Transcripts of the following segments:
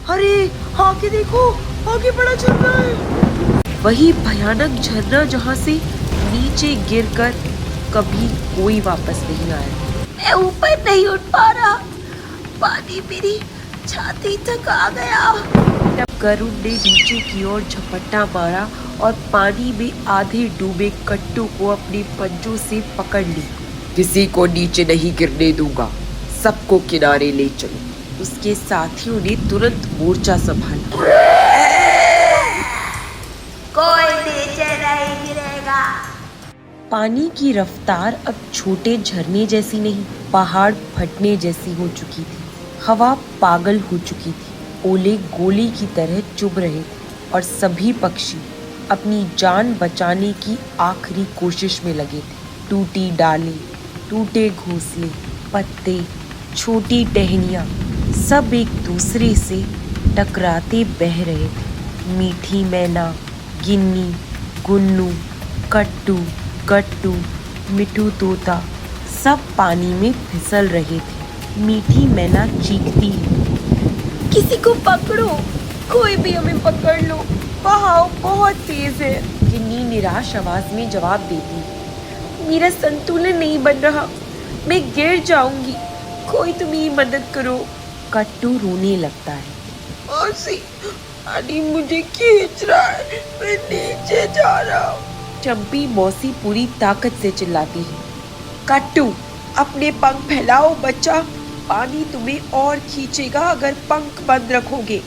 अरे आगे देखो, आगे बड़ा झरना है। वही भयानक झरना जहाँ से नीचे गिरकर कभी कोई वापस नहीं आया। मैं ऊपर नहीं उठ पा रहा, पानी मेरी छाती तक आ गया। तब गरुड़ ने नीचे की ओर झपट्टा मारा और पानी में आधे डूबे कट्टू को अपने पंजों से पकड़ ली। किसी को नीचे नहीं गिरने दूंगा, सबको किनारे ले चलो। उसके साथियों ने तुरंत मोर्चा संभाला। कोई नीचे नहीं गिरेगा। पानी की रफ्तार अब छोटे झरने जैसी नहीं, पहाड़ फटने जैसी हो चुकी थी। हवा पागल हो चुकी थी, ओले गोली की तरह चुभ रहे थे और सभी पक्षी अपनी जान बचाने की आखिरी कोशिश में लगे थे। टूटी डालें, टूटे घोंसले, पत्ते, छोटी टहनियाँ सब एक दूसरे से टकराते बह रहे थे। मीठी मैना, गिन्नी, गुन्नू, कट्टू, गट्टू, मिठू तोता सब पानी में फिसल रहे थे। मीठी मैना चीखती है, किसी को पकड़ो, कोई भी हमें पकड़ लो, बहाव बहुत तेज है। गिन्नी निराश आवाज में जवाब देती है, मेरा संतुलन नहीं बन रहा, मैं गिर जाऊंगी, कोई तो मेरी मदद करो। कट्टू रोने लगता है, पानी मुझे खींच रहा है, मैं नीचे जा रहा हूँ। चंपी मौसी पूरी ताकत से चिल्लाती है, कट्टू अपने पंख फैलाओ बच्चा, पानी तुम्हें और खींचेगा अगर पंख बंद रखोगे।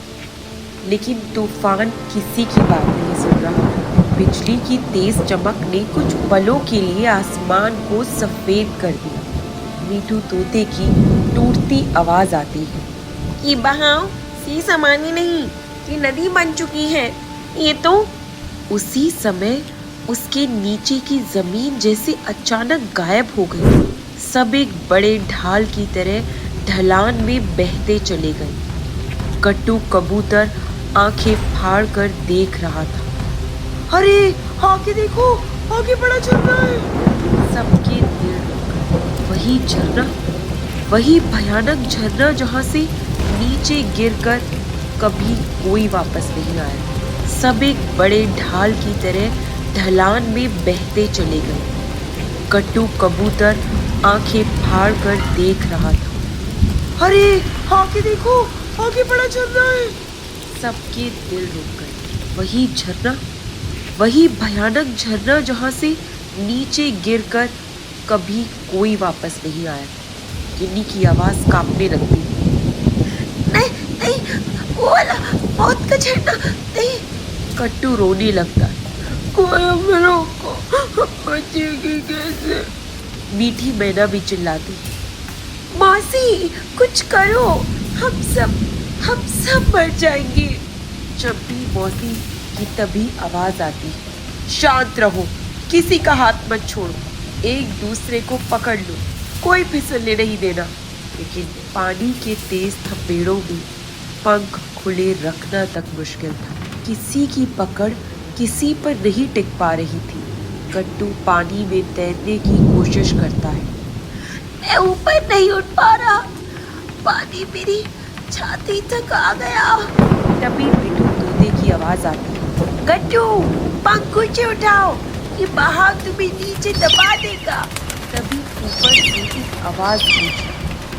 लेकिन तूफान किसी की बात नहीं सुन रहा। बिजली की तेज चमक ने कुछ पलों के लिए आसमान को सफेद कर दिया। मीठू तोते की टूटती आवाज आती है, ये बहाव सी सामान्य नहीं, ये नदी बन चुकी है। ये तो उसी समय उसके नीचे की जमीन जैसे अचानक गायब हो गई। सब एक बड़े ढाल की तरह ढलान में बहते चले गए। कट्टू कबूतर आंखें फाड़ कर देख रहा था। अरे आगे देखो, आगे बड़ा झरना है। सबके दिल रुक गए। वही झरना, वही भयानक झरना जहाँ से नीचे गिरकर कभी कोई वापस नहीं आया। सब एक बड़े ढाल की तरह ढलान में बहते चले गए। कट्टू कबूतर आंखें फाड़ कर देख रहा था। अरे आगे देखो, आगे बड़ा झरना है। सबके दिल रुक गए। वही झरना, वही भयानक झरना जहाँ से नीचे गिरकर कभी कोई वापस नहीं आया। गिन्नी की आवाज कांपने लगती। नहीं नहीं, वो वाला मौत का झरना नहीं। कट्टू रोने लगता है, कोई हमें रोको, बचेगी कैसे। मीठी मैना भी चिल्लाती, मौसी कुछ करो, हम सब मर जाएंगे। चंपी मौसी की तभी आवाज आती, शांत रहो, किसी का हाथ मत छोड़ो, एक दूसरे को पकड़ लो, कोई फिसलने नहीं देना। लेकिन पानी के तेज थपेड़ों में पंख खुले रखना तक मुश्किल था। किसी की पकड़ किसी पर नहीं टिक पा रही थी। कट्टू पानी में तैरने की कोशिश करता है, मैं ऊपर नहीं उठ पा रहा, पानी मेरी छाती तक आ गया। तभी मिठू तोते की आवाज आती है, कट्टू पंख ऊंचे उठाओ, ये बहाव तुम्हें नीचे दबा देगा। तभी ऊपर से एक आवाज पूछी,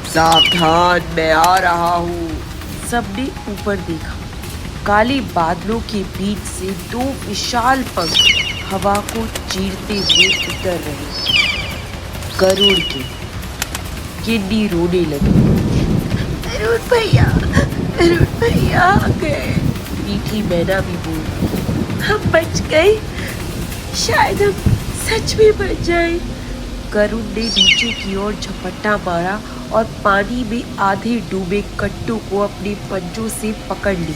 सावधान, मैं आ रहा हूँ। सबने ऊपर देखा। काले बादलों के बीच से दो विशाल पंख हवा को चीरते हुए उतर रहे। गरुड़ के। गिन्नी रोने लगी, गरुड़ भैया आ गए। मीठी मैना भी बोली, हम बच गए, शायद हम सच में बच जाए। गरुड़ ने नीचे की ओर झपट्टा मारा और पानी में आधे डूबे कट्टू को अपने पंजों से पकड़ ली।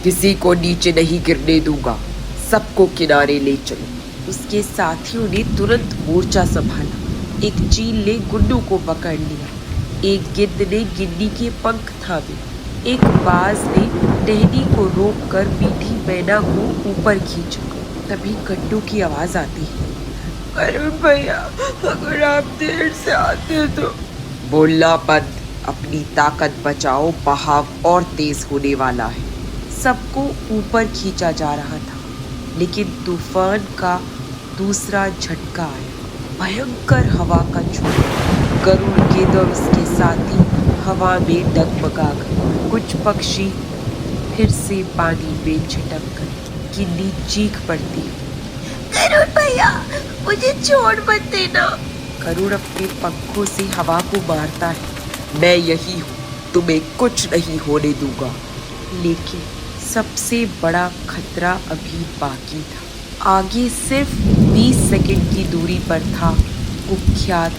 किसी को नीचे नहीं गिरने दूंगा, सबको किनारे ले चलो। उसके साथियों ने तुरंत मोर्चा संभाला। एक चील ने गुन्नू को पकड़ लिया, एक गिद्ध ने गिन्नी के पंख थामे, एक बाज ने टहनी को रोककर मीठी मैना को ऊपर खींचा। तभी कट्टू की आवाज आती है, अरुण भैया, अगर आप देर से आते तो। बोलना बंद, अपनी ताकत बचाओ, बहाव और तेज होने वाला है। सबको ऊपर खींचा जा रहा था, लेकिन तूफान का दूसरा झटका आया। भयंकर हवा का झोंका, गरुड़ गिद्ध और उसके साथी हवा में डगमगा गए। कुछ पक्षी फिर से पानी में छिटक गए। गिन्नी चीख पड़ती, गरुड़ भैया, मुझे छोड़ मत देना। गरुड़ अपने पंखों से हवा को मारता है, मैं यही हूँ, तुम्हें कुछ नहीं होने दूंगा। लेकिन सबसे बड़ा खतरा अभी बाकी था। आगे सिर्फ 20 सेकंड की दूरी पर था कुख्यात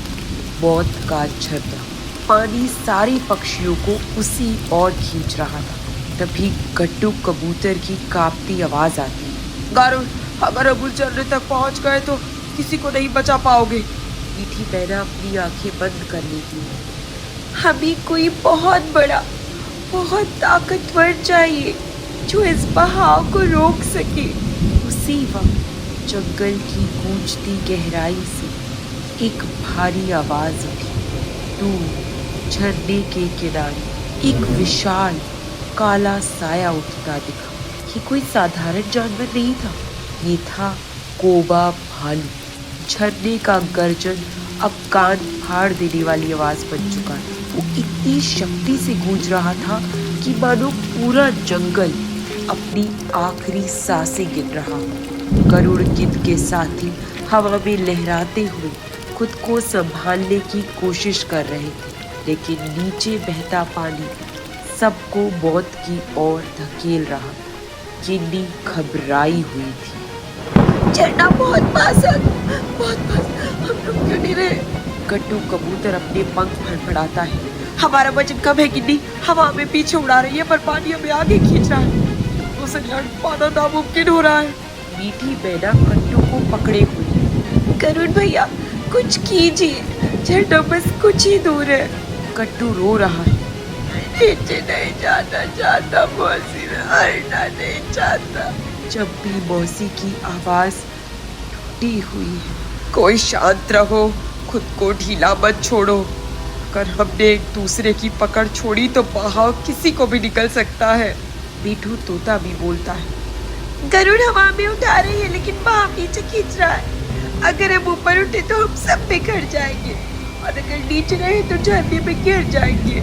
मौत का झरना। पानी सारे पक्षियों को उसी ओर खींच रहा था। तभी गट्टू कबूतर की कांपती आवाज आती, गरुड़, अगर हम उस झरने तक पहुंच गए तो किसी को नहीं बचा पाओगे। मीठी मैना अपनी आंखें बंद कर लेती है। हमें कोई बहुत बड़ा, बहुत ताकतवर चाहिए जो इस बहाव को रोक सके। उसी वक्त जंगल की गूंजती गहराई से एक भारी आवाज उठी। दूर झरने के किनारे एक विशाल काला साया उठता दिखा। ये कोई साधारण जानवर नहीं था, ये था कोबा भालू। झरने का गर्जन अब कान फाड़ देने वाली आवाज बन चुका था। वो इतनी शक्ति से गूंज रहा था कि मानो पूरा जंगल अपनी आखिरी सांसें गिन रहा। गरुड़ गिद्ध के साथी हवा में लहराते हुए खुद को संभालने की कोशिश कर रहे थे, लेकिन नीचे बहता पानी सबको मौत की ओर धकेल रहा। गिन्नी घबराई हुई थी। झरना बहुत पास है, बहुत पास, हम रुक क्यों नहीं रहे? गट्टू कबूतर अपने पंख फड़फड़ाता है, हमारा वजन कम है गिन्नी, हवा में पीछे उड़ा रही है पर पानी हमें आगे खींच रहा है, उसे लड़ पाना नामुमकिन हो रहा है। मीठी मैना गट्टू को पकड़े हुई, गरुड़ भैया कुछ कीजिए, झरना बस कुछ ही दूर है। गट्टू रो रहा है, नीचे नहीं जाना चाहता मौसी, हटना नहीं चाहता। जब भी मौसी की आवाज टूटी हुई है, कोई शांत रहो, खुद को ढीला मत छोड़ो। अगर हमने एक दूसरे की पकड़ छोड़ी तो बहाव किसी को भी निकल सकता है। मीठू तोता भी बोलता है, गरुड़ हवा में उठा रही है लेकिन बहाव नीचे खींच रहा है। अगर हम ऊपर उठे तो हम सब बिखर जाएंगे और अगर नीचे रहे तो झरने में गिर जाएंगे।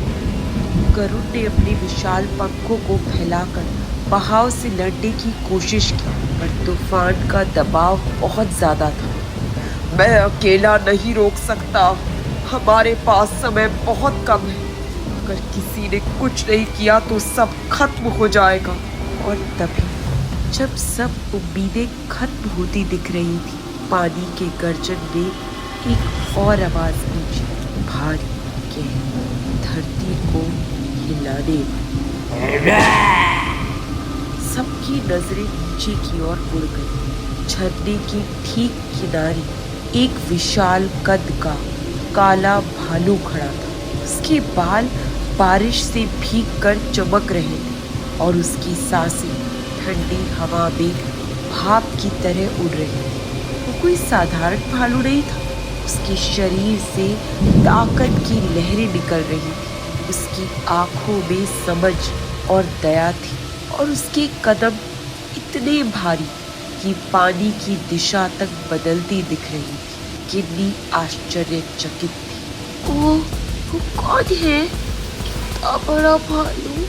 गरुड़ ने अपने विशाल पंखों को फैलाकर बहाव से लड़ने की कोशिश की, पर तूफान का दबाव बहुत ज्यादा था। मैं अकेला नहीं रोक सकता, हमारे पास समय बहुत कम है। अगर किसी ने कुछ नहीं किया तो सब खत्म हो जाएगा। और तभी जब सब उम्मीदें खत्म होती दिख रही थी, पानी के गर्जन में एक और आवाज गूंजी, भारी गहरी, धरती को हिलाने वाली। सबकी नजरें नीचे की ओर मुड़ गई। झरने की ठीक किनारे एक विशाल कद का काला भालू खड़ा था। उसके बाल बारिश से भीगकर चमक रहे थे और उसकी सांसें ठंडी हवा में भाप की तरह उड़ रही थी। वो कोई साधारण भालू नहीं था, उसके शरीर से ताकत की लहरें निकल रही थी। उसकी आंखों में समझ और दया थी और उसके कदम इतने भारी कि पानी की दिशा तक बदलती दिख रही थी। गिन्नी आश्चर्यचकित थी। वो कौन है? इतना बड़ा भालू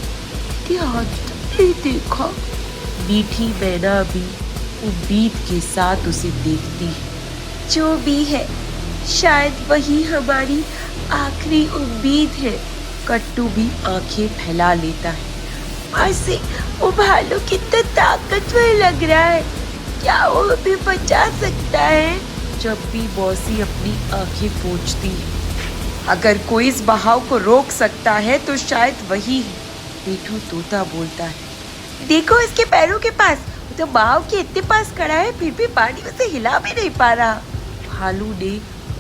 आज तक नहीं देखा। मीठी मैना भी उम्मीद के साथ उसे देखती है। जो भी है, शायद वही हमारी आखिरी उम्मीद है। कट्टू भी आंखें फैला लेता है। ऐसे वो भालू कितना ताकतवर लग रहा है, क्या वो भी बचा सकता है? जब भी मौसी अपनी आंखें पोंछती है, अगर कोई इस बहाव को रोक सकता है तो शायद वही है। मीठू तोता बोलता है, देखो इसके पैरों के पास, वो तो बहाव के इतने पास खड़ा है फिर भी पानी उसे हिला भी नहीं पा रहा। भालू ने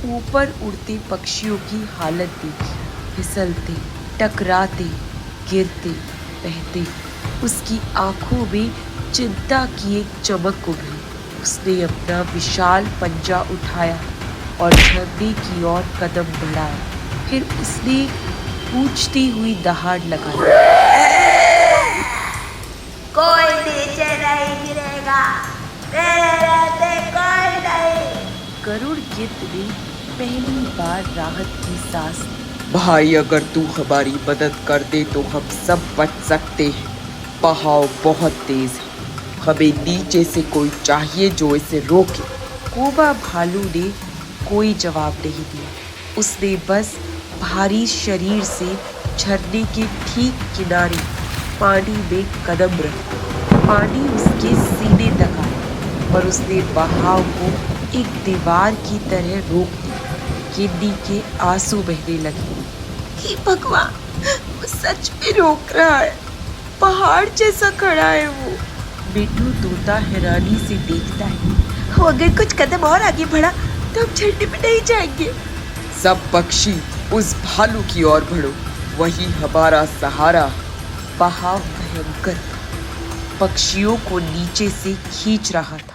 ऊपर उड़ते पक्षियों की हालत देखी, फिसलते, टकराते, गिरते, बहते। उसकी आंखों में चिंता की एक चमक उभरी। उसने अपना विशाल पंजा उठाया और झरने की ओर कदम बढ़ाया। फिर उसने पूछती हुई दहाड़ लगाई, कोई नीचे नहीं गिरेगा, मेरे रहते कोई नहीं। गरुड़ गिद्ध ने पहली बार राहत की सांस ली। भाई, अगर तू हमारी मदद कर दे तो हम सब बच सकते हैं। बहाव बहुत तेज है, हमें नीचे से कोई चाहिए जो इसे रोके। कोबा भालू ने कोई जवाब नहीं दिया। उसने बस भारी शरीर से झरने के ठीक किनारे पानी में कदम रखा। पानी उसके सीने तक आया और उसने बहाव को एक दीवार की तरह रोक दिया। गिन्नी के आंसू बहने लगे। हे भगवान, वो सच में रोक रहा है, पहाड़ जैसा खड़ा है वो। मिट्टू तोता हैरानी से देखता है। अगर कुछ कदम और आगे बढ़ा तो हम झरने में नहीं जाएंगे। सब पक्षी उस भालू की ओर बढ़ो, वही हमारा सहारा। बहाव भयंकर था, पक्षियों को नीचे से खींच रहा था।